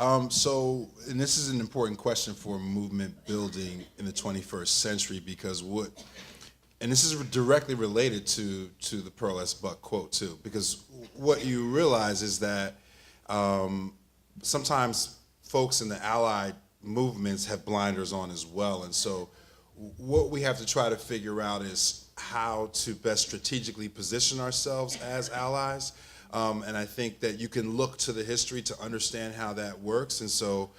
And this is an important question for movement building in the 21st century because and this is directly related to the Pearl S. Buck quote too, because what you realize is that sometimes folks in the Allied movements have blinders on as well, and so what we have to try to figure out is how to best strategically position ourselves as allies. And I think that you can look to the history to understand how that works. And so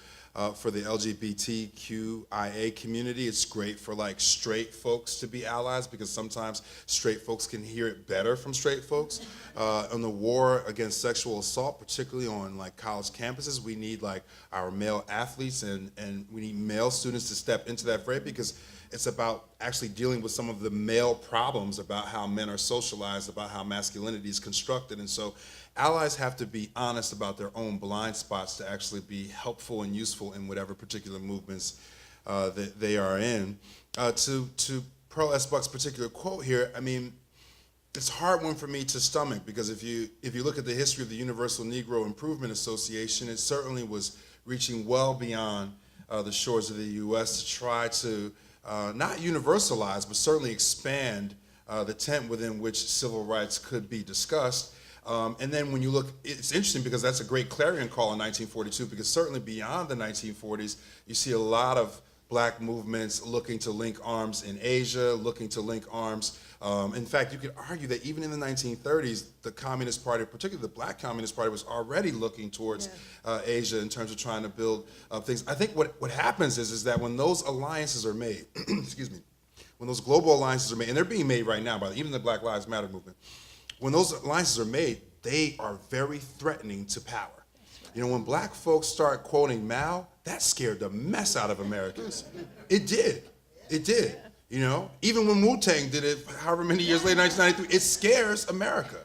for the LGBTQIA community, it's great for like straight folks to be allies because sometimes straight folks can hear it better from straight folks. On the war against sexual assault, particularly on like college campuses, we need like our male athletes and we need male students to step into that fray because it's about actually dealing with some of the male problems about how men are socialized, about how masculinity is constructed. And so allies have to be honest about their own blind spots to actually be helpful and useful in whatever particular movements that they are in. To Pearl S. Buck's particular quote here, I mean, it's a hard one for me to stomach because if you look at the history of the Universal Negro Improvement Association, it certainly was reaching well beyond the shores of the U.S. to try to not universalize, but certainly expand the tent within which civil rights could be discussed. And then when you look, it's interesting because that's a great clarion call in 1942 because certainly beyond the 1940s, you see a lot of black movements looking to link arms in Asia, looking to link arms. In fact, you could argue that even in the 1930s, the Communist Party, particularly the Black Communist Party, was already looking towards Asia in terms of trying to build things. I think what happens is that when those alliances are made, excuse me, when those global alliances are made, and they're being made right now by even the Black Lives Matter movement, when those alliances are made, they are very threatening to power. You know, when black folks start quoting Mao, that scared the mess out of Americans. It did. It did. You know, even when Wu-Tang did it, however many years later, 1993, it scares America.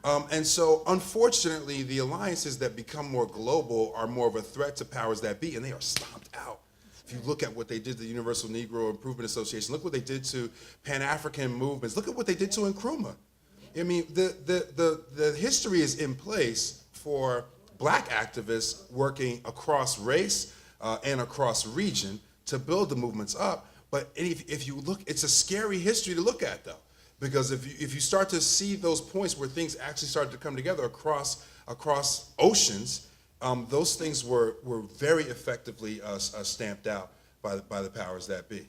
And so, unfortunately, the alliances that become more global are more of a threat to powers that be, and they are stomped out. If you look at what they did to the Universal Negro Improvement Association, look what they did to Pan-African movements, look at what they did to Nkrumah. I mean, the history is in place for black activists working across race and across region to build the movements up. But if you look, it's a scary history to look at, though, because if you start to see those points where things actually started to come together across oceans, those things were very effectively stamped out by the powers that be.